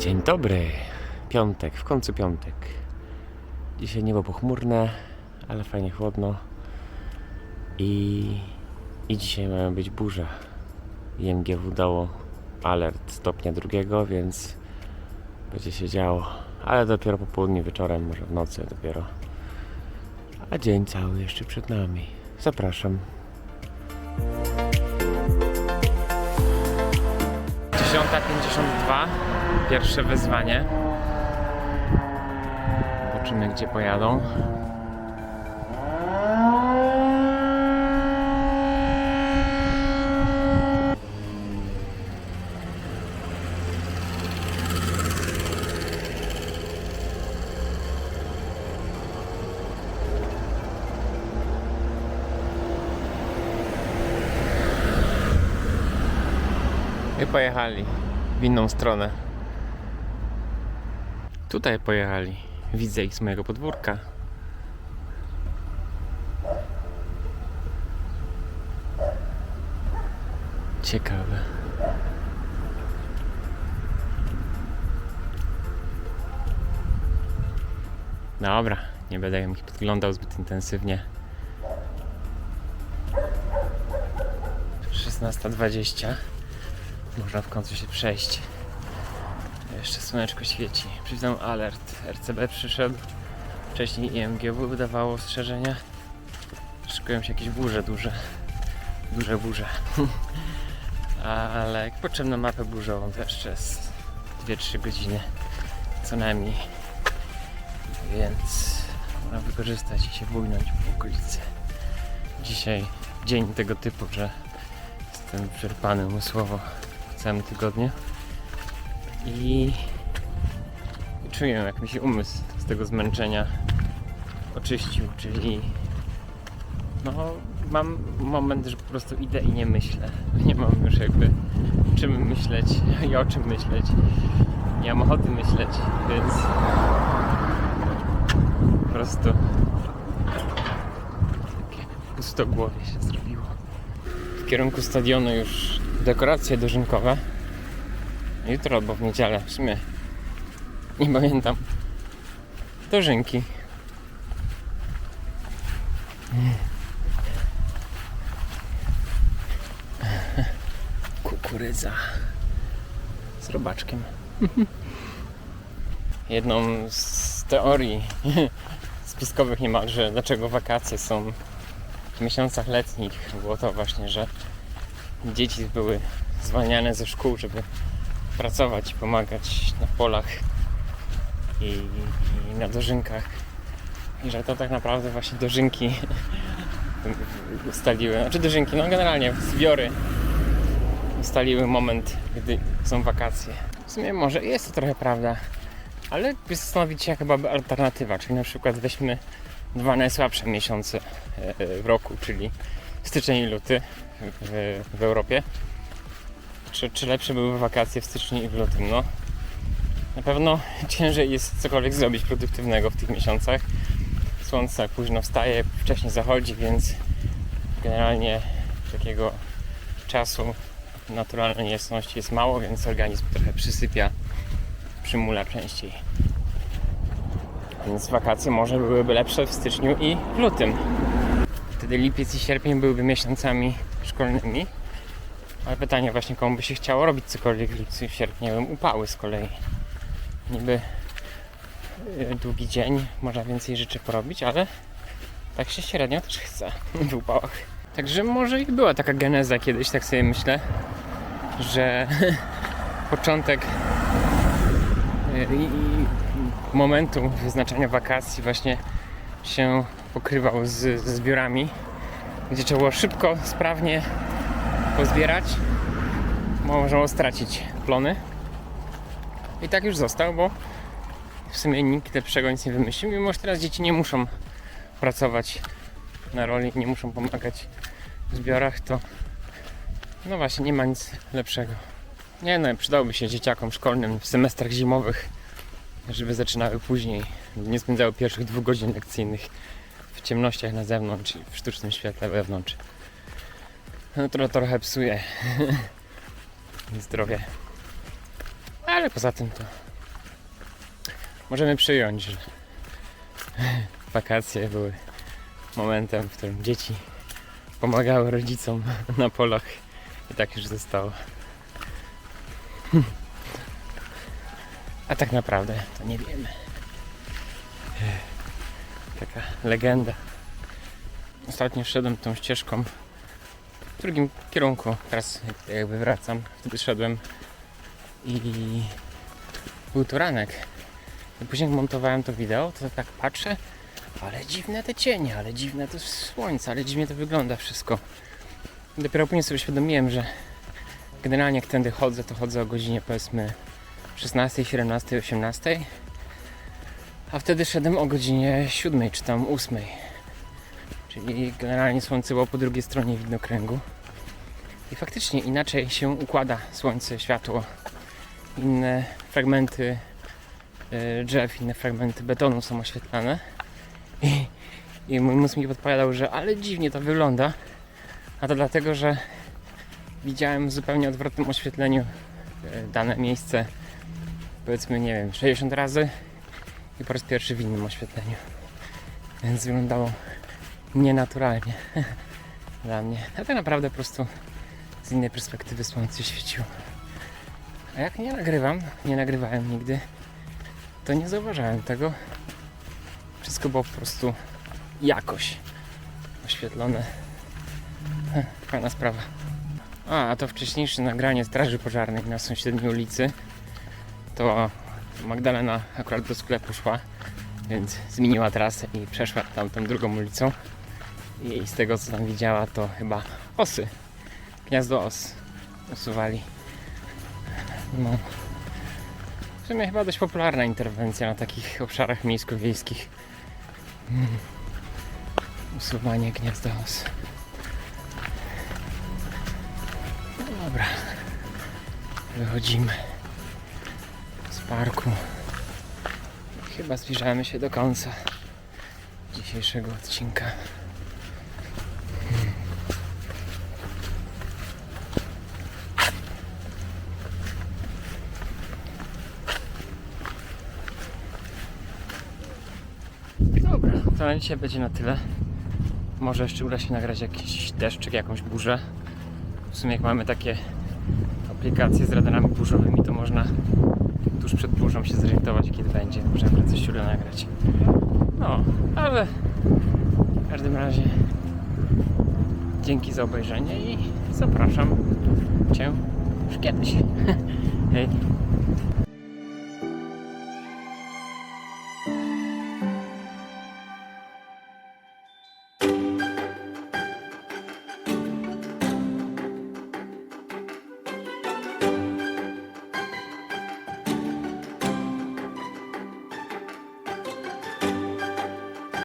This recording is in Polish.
Dzień dobry, piątek, w końcu piątek. Dzisiaj niebo pochmurne, ale fajnie chłodno. I dzisiaj mają być burze. IMGW dało alert stopnia 2, więc będzie się działo. Ale dopiero po południu, wieczorem, może w nocy dopiero. A dzień cały jeszcze przed nami. Zapraszam. 10:52, pierwsze wezwanie. Zobaczymy, gdzie pojadą. I pojechali w inną stronę. Tutaj pojechali. Widzę ich z mojego podwórka. Ciekawe. Dobra, nie będę im podglądał zbyt intensywnie. 16:20. Można w końcu się przejść. Jeszcze słoneczko świeci. Przyznam alert. RCB przyszedł. Wcześniej IMGW wydawało ostrzeżenia. Szykują się jakieś burze duże. Duże burze. Ale jak potrzebna mapę burzową to jeszcze jest 2-3 godziny. Co najmniej. Więc można wykorzystać i się bujnąć w okolicy. Dzisiaj dzień tego typu, że jestem wyczerpany umysłowo w całym tygodniu. I czuję, jak mi się umysł z tego zmęczenia oczyścił, czyli no mam moment, że po prostu idę i nie myślę. Nie mam już jakby czym myśleć i o czym myśleć. Nie mam ochoty myśleć, więc po prostu takie pustogłowie się zrobiło. W kierunku stadionu już dekoracje dożynkowe. Jutro albo w niedzielę, w sumie nie pamiętam. Dożynki. Kukurydza z robaczkiem. Jedną z teorii spiskowych niemalże, dlaczego wakacje są w miesiącach letnich, było to właśnie, że dzieci były zwalniane ze szkół, żeby pracować i pomagać na polach i na dożynkach. I że to tak naprawdę właśnie dożynki ustaliły, znaczy dożynki, no generalnie zbiory ustaliły moment, gdy są wakacje. W sumie może jest to trochę prawda, ale zastanowić się chyba alternatywa, czyli na przykład weźmy 2 najsłabsze miesiące w roku, czyli styczeń i luty w Europie. Czy lepsze były wakacje w styczniu i w lutym? No, na pewno ciężej jest cokolwiek zrobić produktywnego w tych miesiącach. Słońce późno wstaje, wcześniej zachodzi, więc generalnie takiego czasu naturalnej jasności jest mało, więc organizm trochę przysypia, przymula częściej. Więc wakacje może byłyby lepsze w styczniu i w lutym. Wtedy lipiec i sierpień byłyby miesiącami szkolnymi. Ale pytanie właśnie, komu by się chciało robić cokolwiek w lipcu i w sierpniu. Nie wiem, upały z kolei. Niby długi dzień, można więcej rzeczy porobić, ale tak się średnio też chce w upałach. Także może i była taka geneza kiedyś, tak sobie myślę, że początek momentu wyznaczania wakacji właśnie się pokrywał ze zbiorami, gdzie trzeba było szybko, sprawnie pozbierać, można stracić plony. I tak już został, bo w sumie nikt lepszego nic nie wymyślił, mimo że teraz dzieci nie muszą pracować na roli, nie muszą pomagać w zbiorach, to no właśnie nie ma nic lepszego. Nie no, przydałoby się dzieciakom szkolnym w semestrach zimowych, żeby zaczynały później, nie spędzały pierwszych 2 godzin lekcyjnych w ciemnościach na zewnątrz i w sztucznym świetle wewnątrz. No to trochę psuje zdrowie. Ale poza tym to możemy przyjąć, że wakacje były momentem, w którym dzieci pomagały rodzicom na polach i tak już zostało. A tak naprawdę to nie wiemy. Taka legenda. Ostatnio szedłem tą ścieżką w drugim kierunku. Teraz jakby wracam. Wtedy szedłem i był to ranek. I później jak montowałem to wideo, to tak patrzę, ale dziwne te cienie, ale dziwne to słońce, ale dziwnie to wygląda wszystko. I dopiero później sobie uświadomiłem, że generalnie jak tędy chodzę, to chodzę o godzinie powiedzmy 16, 17, 18. A wtedy szedłem o godzinie 7 czy tam 8. Czyli generalnie słońce było po drugiej stronie widnokręgu. I faktycznie inaczej się układa słońce, światło. Inne fragmenty drzew, inne fragmenty betonu są oświetlane. I mój mózg mi podpowiadał, że ale dziwnie to wygląda. A to dlatego, że widziałem w zupełnie odwrotnym oświetleniu dane miejsce, powiedzmy, nie wiem, 60 razy i po raz pierwszy w innym oświetleniu. Więc wyglądało nienaturalnie dla mnie. A tak naprawdę po prostu z innej perspektywy słońce świeciło. A jak nie nagrywałem nigdy, to nie zauważałem tego. Wszystko było po prostu jakoś oświetlone. Fajna sprawa. A to wcześniejsze nagranie straży pożarnej na sąsiedniej ulicy. To Magdalena akurat do sklepu szła, więc zmieniła trasę i przeszła tamtą drugą ulicą. I z tego co tam widziała, to chyba osy, gniazdo os usuwali. No. W sumie chyba dość popularna interwencja na takich obszarach miejsko-wiejskich. Usuwanie gniazda os. No dobra. Wychodzimy z parku. Chyba zbliżamy się do końca dzisiejszego odcinka. Dobra, to na dzisiaj będzie na tyle. Może jeszcze uda się nagrać jakiś deszczyk, jakąś burzę. W sumie jak mamy takie aplikacje z radarami burzowymi, to można tuż przed burzą się zorientować, kiedy będzie. Możemy coś uda nagrać. No, ale w każdym razie dzięki za obejrzenie i zapraszam Cię już kiedyś. Hej!